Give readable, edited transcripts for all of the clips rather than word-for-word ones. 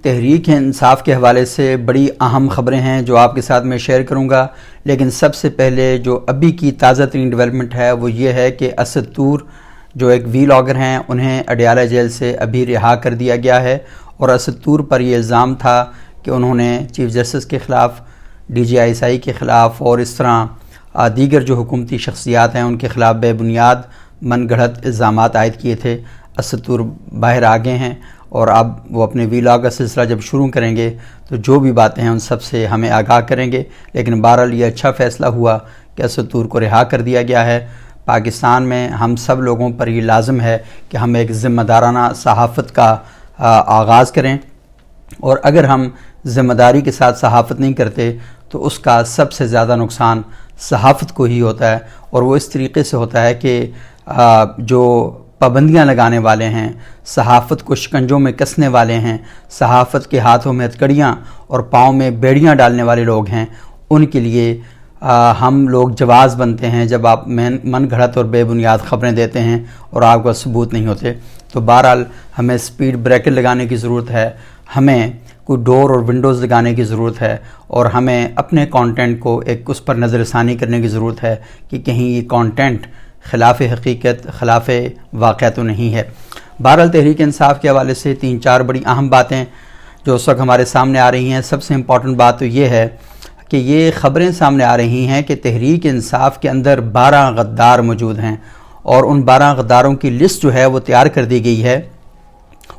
تحریک انصاف کے حوالے سے بڑی اہم خبریں ہیں جو آپ کے ساتھ میں شیئر کروں گا، لیکن سب سے پہلے جو ابھی کی تازہ ترین ڈیولپمنٹ ہے وہ یہ ہے کہ اسد طور جو ایک ویلاگر ہیں انہیں اڈیالہ جیل سے ابھی رہا کر دیا گیا ہے، اور اسد طور پر یہ الزام تھا کہ انہوں نے چیف جسٹس کے خلاف، D G I S I کے خلاف اور اس طرح دیگر جو حکومتی شخصیات ہیں ان کے خلاف بے بنیاد من گھڑت الزامات عائد کیے تھے۔ اسد طور باہر آ گئے ہیں اور اب وہ اپنے ویلاگ کا سلسلہ جب شروع کریں گے تو جو بھی باتیں ہیں ان سب سے ہمیں آگاہ کریں گے، لیکن بہرحال یہ اچھا فیصلہ ہوا کہ اسد طور کو رہا کر دیا گیا ہے۔ پاکستان میں ہم سب لوگوں پر یہ لازم ہے کہ ہم ایک ذمہ دارانہ صحافت کا آغاز کریں، اور اگر ہم ذمہ داری کے ساتھ صحافت نہیں کرتے تو اس کا سب سے زیادہ نقصان صحافت کو ہی ہوتا ہے، اور وہ اس طریقے سے ہوتا ہے کہ جو پابندیاں لگانے والے ہیں، صحافت کو شکنجوں میں کسنے والے ہیں، صحافت کے ہاتھوں میں ہتھکڑیاں اور پاؤں میں بیڑیاں ڈالنے والے لوگ ہیں، ان کے لیے ہم لوگ جواز بنتے ہیں جب آپ من گھڑت اور بے بنیاد خبریں دیتے ہیں اور آپ کو ثبوت نہیں ہوتے۔ تو بہرحال ہمیں سپیڈ بریکر لگانے کی ضرورت ہے، ہمیں کوئی ڈور اور ونڈوز لگانے کی ضرورت ہے، اور ہمیں اپنے کانٹینٹ کو ایک اس پر نظر ثانی کرنے کی ضرورت ہے کہ کہیں یہ کانٹینٹ خلاف حقیقت، خلاف واقعہ تو نہیں ہے۔ بہرحال تحریک انصاف کے حوالے سے 3-4 بڑی اہم باتیں جو اس وقت ہمارے سامنے آ رہی ہیں۔ سب سے امپورٹنٹ بات تو یہ ہے کہ یہ خبریں سامنے آ رہی ہیں کہ تحریک انصاف کے اندر 12 غدار موجود ہیں، اور ان 12 غداروں کی لسٹ جو ہے وہ تیار کر دی گئی ہے،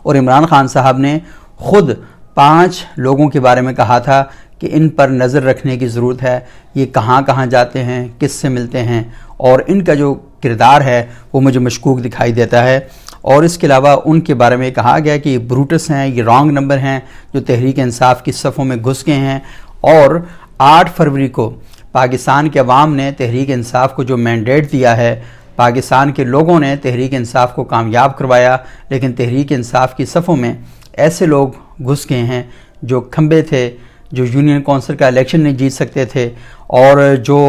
اور عمران خان صاحب نے خود 5 لوگوں کے بارے میں کہا تھا کہ ان پر نظر رکھنے کی ضرورت ہے، یہ کہاں کہاں جاتے ہیں، کس سے ملتے ہیں، اور ان کا جو کردار ہے وہ مجھے مشکوک دکھائی دیتا ہے۔ اور اس کے علاوہ ان کے بارے میں کہا گیا کہ یہ بروٹس ہیں، یہ رانگ نمبر ہیں جو تحریک انصاف کی صفوں میں گھس گئے ہیں، اور 8 فروری کو پاکستان کے عوام نے تحریک انصاف کو جو مینڈیٹ دیا ہے، پاکستان کے لوگوں نے تحریک انصاف کو کامیاب کروایا، لیکن تحریک انصاف کی صفوں میں ایسے لوگ گھس گئے ہیں جو کھمبے تھے، جو یونین کونسل کا الیکشن نہیں جیت سکتے تھے، اور جو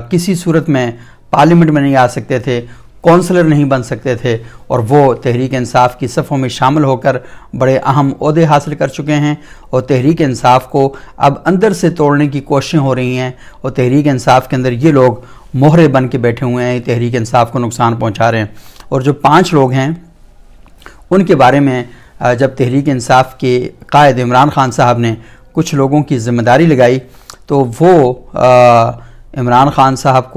کسی صورت میں پارلیمنٹ میں نہیں آ سکتے تھے، کونسلر نہیں بن سکتے تھے، اور وہ تحریک انصاف کی صفوں میں شامل ہو کر بڑے اہم عہدے حاصل کر چکے ہیں، اور تحریک انصاف کو اب اندر سے توڑنے کی کوششیں ہو رہی ہیں، اور تحریک انصاف کے اندر یہ لوگ مہرے بن کے بیٹھے ہوئے ہیں، تحریک انصاف کو نقصان پہنچا رہے ہیں۔ اور جو 5 لوگ ہیں ان کے بارے میں جب تحریک انصاف کے قائد عمران خان صاحب نے کچھ لوگوں کی ذمہ داری لگائی تو وہ عمران خان صاحب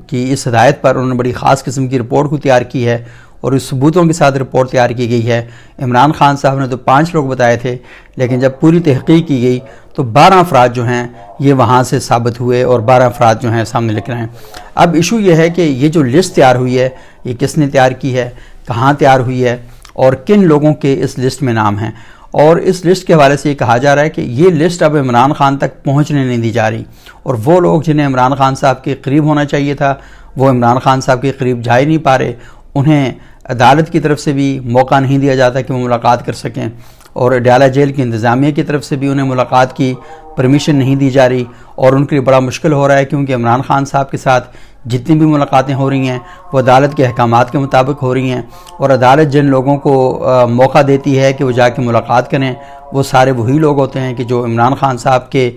کی اس ہدایت پر انہوں نے بڑی خاص قسم کی رپورٹ کو تیار کی ہے، اور اس ثبوتوں کے ساتھ رپورٹ تیار کی گئی ہے۔ عمران خان صاحب نے تو 5 لوگ بتائے تھے، لیکن جب پوری تحقیق کی گئی تو 12 افراد جو ہیں یہ وہاں سے ثابت ہوئے، اور 12 افراد جو ہیں سامنے لکھ رہے ہیں۔ اب ایشو یہ ہے کہ یہ جو لسٹ تیار ہوئی ہے یہ کس نے تیار کی ہے، کہاں تیار ہوئی ہے، اور کن لوگوں کے اس لسٹ میں نام ہیں، اور اس لسٹ کے حوالے سے یہ کہا جا رہا ہے کہ یہ لسٹ اب عمران خان تک پہنچنے نہیں دی جا رہی، اور وہ لوگ جنہیں عمران خان صاحب کے قریب ہونا چاہیے تھا وہ عمران خان صاحب کے قریب جا ہی نہیں پا رہے، انہیں عدالت کی طرف سے بھی موقع نہیں دیا جاتا کہ وہ ملاقات کر سکیں، اور اڈیالہ جیل کی انتظامیہ کی طرف سے بھی انہیں ملاقات کی پرمیشن نہیں دی جا رہی، اور ان کے لیے بڑا مشکل ہو رہا ہے کیونکہ عمران خان صاحب کے ساتھ جتنی بھی ملاقاتیں ہو رہی ہیں وہ عدالت کے احکامات کے مطابق ہو رہی ہیں، اور عدالت جن لوگوں کو موقع دیتی ہے کہ وہ جا کے ملاقات کریں وہ سارے وہی لوگ ہوتے ہیں کہ جو عمران خان صاحب کے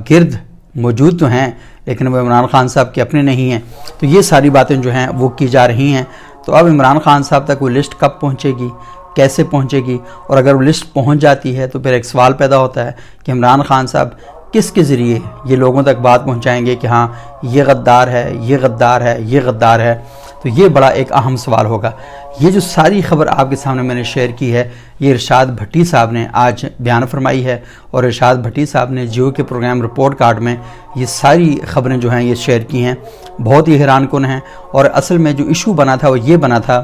گرد موجود تو ہیں لیکن وہ عمران خان صاحب کے اپنے نہیں ہیں۔ تو یہ ساری باتیں جو ہیں وہ کی جا رہی ہیں۔ تو اب عمران خان صاحب تک وہ لسٹ کب پہنچے گی، کیسے پہنچے گی، اور اگر وہ لسٹ پہنچ جاتی ہے تو پھر ایک سوال پیدا ہوتا ہے کہ عمران خان صاحب کس کے ذریعے یہ لوگوں تک بات پہنچائیں گے کہ ہاں یہ غدار ہے، یہ غدار ہے، یہ غدار ہے۔ تو یہ بڑا ایک اہم سوال ہوگا۔ یہ جو ساری خبر آپ کے سامنے میں نے شیئر کی ہے یہ ارشاد بھٹی صاحب نے آج بیان فرمائی ہے، اور ارشاد بھٹی صاحب نے جیو کے پروگرام رپورٹ کارڈ میں یہ ساری خبریں جو ہیں یہ شیئر کی ہیں، بہت ہی حیران کن ہیں۔ اور اصل میں جو ایشو بنا تھا وہ یہ بنا تھا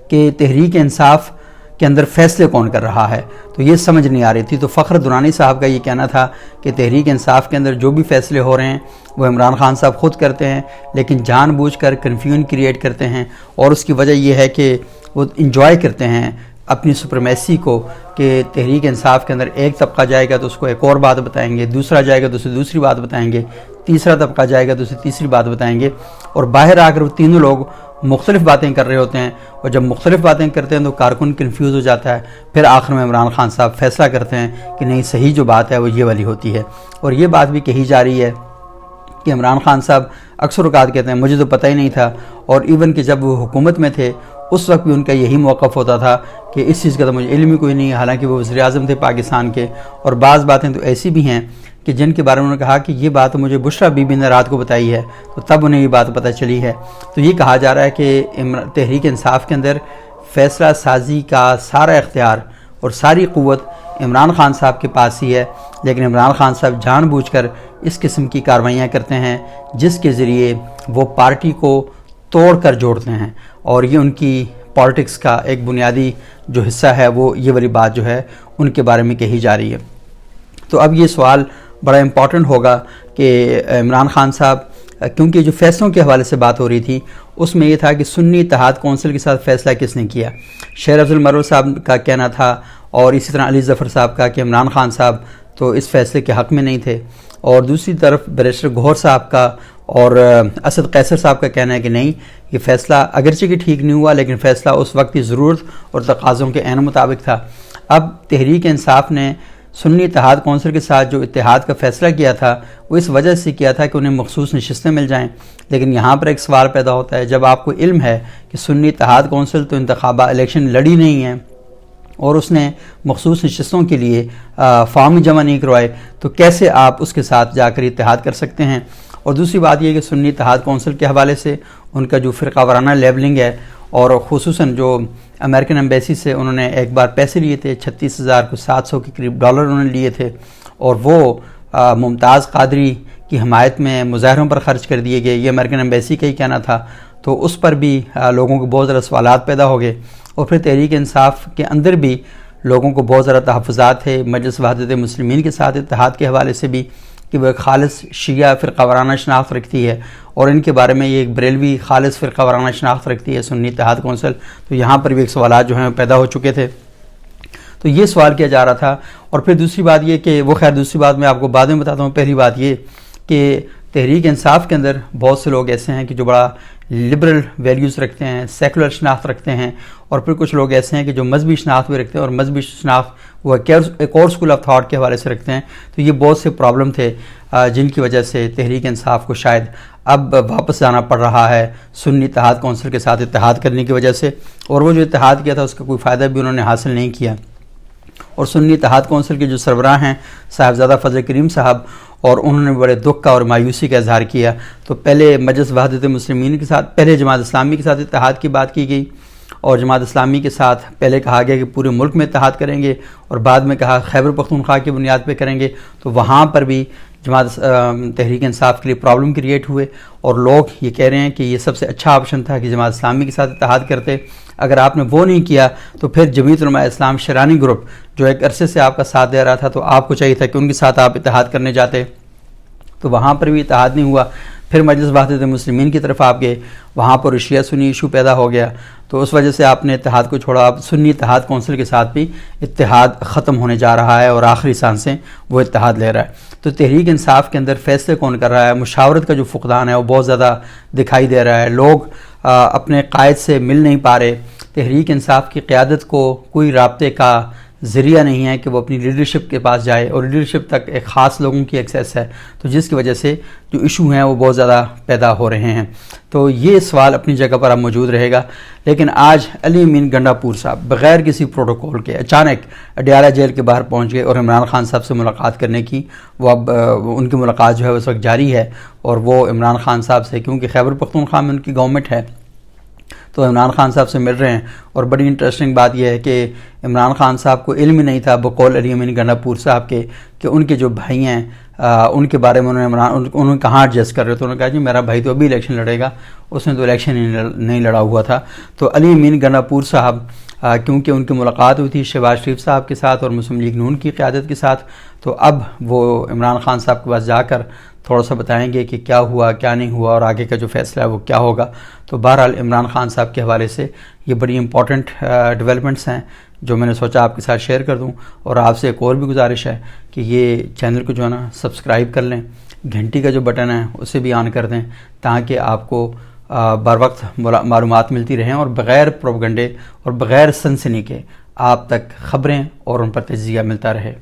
کہ تحریک انصاف کے اندر فیصلے کون کر رہا ہے، تو یہ سمجھ نہیں آ رہی تھی۔ تو فخر درانی صاحب کا یہ کہنا تھا کہ تحریک انصاف کے اندر جو بھی فیصلے ہو رہے ہیں وہ عمران خان صاحب خود کرتے ہیں، لیکن جان بوجھ کر کنفیوژن کریٹ کرتے ہیں، اور اس کی وجہ یہ ہے کہ وہ انجوائے کرتے ہیں اپنی سپرمیسی کو، کہ تحریک انصاف کے اندر ایک طبقہ جائے گا تو اس کو ایک اور بات بتائیں گے، دوسرا جائے گا تو اسے دوسری بات بتائیں گے، تیسرا طبقہ جائے گا تو اسے تیسری بات بتائیں گے، اور باہر آ کر وہ تینوں لوگ مختلف باتیں کر رہے ہوتے ہیں، اور جب مختلف باتیں کرتے ہیں تو کارکن کنفیوز ہو جاتا ہے، پھر آخر میں عمران خان صاحب فیصلہ کرتے ہیں کہ نہیں، صحیح جو بات ہے وہ یہ والی ہوتی ہے۔ اور یہ بات بھی کہی جا رہی ہے کہ عمران خان صاحب اکثر اوقات کہتے ہیں مجھے تو پتہ ہی نہیں تھا، اور ایون کہ جب وہ حکومت میں تھے اس وقت بھی ان کا یہی موقف ہوتا تھا کہ اس چیز کا تو مجھے علم ہی کوئی نہیں ہے، حالانکہ وہ وزیر اعظم تھے پاکستان کے۔ اور بعض باتیں تو ایسی بھی ہیں کہ جن کے بارے میں انہوں نے کہا کہ یہ بات مجھے بشرا بی بی نے رات کو بتائی ہے، تو تب انہیں یہ بات پتہ چلی ہے۔ تو یہ کہا جا رہا ہے کہ تحریک انصاف کے اندر فیصلہ سازی کا سارا اختیار اور ساری قوت عمران خان صاحب کے پاس ہی ہے، لیکن عمران خان صاحب جان بوجھ کر اس قسم کی کارروائیاں کرتے ہیں جس کے ذریعے وہ پارٹی کو توڑ کر جوڑتے ہیں، اور یہ ان کی پالیٹکس کا ایک بنیادی جو حصہ ہے وہ یہ والی بات جو ہے ان کے بارے میں کہی جا رہی ہے۔ تو اب یہ سوال بڑا امپورٹنٹ ہوگا کہ عمران خان صاحب، کیونکہ جو فیصلوں کے حوالے سے بات ہو رہی تھی اس میں یہ تھا کہ سنی اتحاد کونسل کے ساتھ فیصلہ کس نے کیا، شیر افضل مرو صاحب کا کہنا تھا، اور اسی طرح علی ظفر صاحب کا کہ عمران خان صاحب تو اس فیصلے کے حق میں نہیں تھے، اور دوسری طرف بیرسٹر گوہر صاحب کا اور اسد قیصر صاحب کا کہنا ہے کہ نہیں، یہ فیصلہ اگرچہ کہ ٹھیک نہیں ہوا لیکن فیصلہ اس وقت کی ضرورت اور تقاضوں کے عین مطابق تھا۔ اب تحریک انصاف نے سنی اتحاد کونسل کے ساتھ جو اتحاد کا فیصلہ کیا تھا وہ اس وجہ سے کیا تھا کہ انہیں مخصوص نشستیں مل جائیں، لیکن یہاں پر ایک سوال پیدا ہوتا ہے، جب آپ کو علم ہے کہ سنی اتحاد کونسل تو انتخابات الیکشن لڑی نہیں ہے اور اس نے مخصوص نشستوں کے لیے فارم جمع نہیں کروائے، تو کیسے آپ اس کے ساتھ جا کر اتحاد کر سکتے ہیں؟ اور دوسری بات یہ کہ سنی اتحاد کونسل کے حوالے سے ان کا جو فرقہ وارانہ لیبلنگ ہے، اور خصوصاً جو امریکن ایمبیسی سے انہوں نے ایک بار پیسے لیے تھے 36,700 کے قریب ڈالر انہوں نے لیے تھے، اور وہ ممتاز قادری کی حمایت میں مظاہروں پر خرچ کر دیے گئے، یہ امریکن ایمبیسی کا ہی کہنا تھا، تو اس پر بھی لوگوں کو بہت زیادہ سوالات پیدا ہو گئے۔ اور پھر تحریک انصاف کے اندر بھی لوگوں کو بہت زیادہ تحفظات تھے مجلس وحدت مسلمین کے ساتھ اتحاد کے حوالے سے بھی، کہ وہ ایک خالص شیعہ فرقہ وارانہ شناخت رکھتی ہے، اور ان کے بارے میں یہ ایک بریلوی خالص فرقہ وارانہ شناخت رکھتی ہے سنی اتحاد کونسل، تو یہاں پر بھی ایک سوالات جو ہیں پیدا ہو چکے تھے۔ تو یہ سوال کیا جا رہا تھا، اور پھر دوسری بات یہ کہ وہ خیر دوسری بات میں آپ کو بعد میں بتاتا ہوں، پہلی بات یہ کہ تحریک انصاف کے اندر بہت سے لوگ ایسے ہیں کہ جو بڑا لبرل ویلیوز رکھتے ہیں، سیکولر شناخت رکھتے ہیں، اور پھر کچھ لوگ ایسے ہیں کہ جو مذہبی شناخت بھی رکھتے ہیں، اور مذہبی شناخت وہ ایک اور اسکول آف تھاٹ کے حوالے سے رکھتے ہیں۔ تو یہ بہت سے پرابلم تھے جن کی وجہ سے تحریک انصاف کو شاید اب واپس جانا پڑ رہا ہے سنی اتحاد کونسل کے ساتھ اتحاد کرنے کی وجہ سے، اور وہ جو اتحاد کیا تھا اس کا کوئی فائدہ بھی انہوں نے حاصل نہیں کیا۔ اور سنی اتحاد کونسل کے جو سربراہ ہیں صاحبزادہ فضل کریم صاحب، اور انہوں نے بڑے دکھ کا اور مایوسی کا اظہار کیا۔ تو پہلے مجلس وحدت مسلمین کے ساتھ، پہلے جماعت اسلامی کے ساتھ اتحاد کی بات کی گئی، اور جماعت اسلامی کے ساتھ پہلے کہا گیا کہ پورے ملک میں اتحاد کریں گے، اور بعد میں کہا خیبر پختونخوا کی بنیاد پہ کریں گے، تو وہاں پر بھی جماعت تحریک انصاف کے لیے پرابلم کریٹ ہوئے، اور لوگ یہ کہہ رہے ہیں کہ یہ سب سے اچھا آپشن تھا کہ جماعت اسلامی کے ساتھ اتحاد کرتے۔ اگر آپ نے وہ نہیں کیا تو پھر جمعیت علماء اسلام شرانی گروپ جو ایک عرصے سے آپ کا ساتھ دے رہا تھا، تو آپ کو چاہیے تھا کہ ان کے ساتھ آپ اتحاد کرنے جاتے، تو وہاں پر بھی اتحاد نہیں ہوا۔ پھر مجلس وحدت مسلمین کی طرف آپ گئے، وہاں پر شیعہ سنی ایشو پیدا ہو گیا، تو اس وجہ سے آپ نے اتحاد کو چھوڑا۔ اب سنی اتحاد کونسل کے ساتھ بھی اتحاد ختم ہونے جا رہا ہے، اور آخری سانسیں وہ اتحاد لے رہا ہے۔ تو تحریک انصاف کے اندر فیصلے کون کر رہا ہے؟ مشاورت کا جو فقدان ہے وہ بہت زیادہ دکھائی دے رہا ہے، لوگ اپنے قائد سے مل نہیں پا رہے، تحریک انصاف کی قیادت کو کوئی رابطے کا ذریعہ نہیں ہے کہ وہ اپنی لیڈرشپ کے پاس جائے، اور لیڈرشپ تک ایک خاص لوگوں کی ایکسیس ہے، تو جس کی وجہ سے جو ایشو ہیں وہ بہت زیادہ پیدا ہو رہے ہیں۔ تو یہ سوال اپنی جگہ پر اب موجود رہے گا، لیکن آج علی امین گنڈا پور صاحب بغیر کسی پروٹوکول کے اچانک اڈیالہ جیل کے باہر پہنچ گئے، اور عمران خان صاحب سے ملاقات کرنے کی وہ اب ان کی ملاقات جو ہے اس وقت جاری ہے، اور وہ عمران خان صاحب سے، کیونکہ خیبر پختونخوا میں ان کی گورنمنٹ ہے، تو عمران خان صاحب سے مل رہے ہیں۔ اور بڑی انٹرسٹنگ بات یہ ہے کہ عمران خان صاحب کو علم نہیں تھا بقول علی امین گنڈا پور صاحب کے کہ ان کے جو بھائی ہیں ان کے بارے میں انہوں نے کہاں ایڈجسٹ کر رہے، تو انہوں نے کہا جی میرا بھائی تو ابھی الیکشن لڑے گا، اس نے تو الیکشن نہیں لڑا ہوا تھا۔ تو علی امین گنڈا پور صاحب کیونکہ ان کی ملاقات ہوئی تھی شہباز شریف صاحب کے ساتھ اور مسلم لیگ نون کی قیادت کے ساتھ، تو اب وہ عمران خان صاحب کے پاس جا کر تھوڑا سا بتائیں گے کہ کیا ہوا کیا نہیں ہوا، اور آگے کا جو فیصلہ ہے وہ کیا ہوگا۔ تو بہرحال عمران خان صاحب کے حوالے سے یہ بڑی امپورٹنٹ ڈیولپمنٹس ہیں جو میں نے سوچا آپ کے ساتھ شیئر کر دوں، اور آپ سے ایک اور بھی گزارش ہے کہ یہ چینل کو جو ہے نا سبسکرائب کر لیں، گھنٹی کا جو بٹن ہے اسے بھی آن کر دیں، تاکہ آپ کو بر وقت معلومات ملتی رہیں اور بغیر پروپیگنڈے اور بغیر سنسنی کے آپ تک خبریں اور ان پر تجزیہ ملتا رہے۔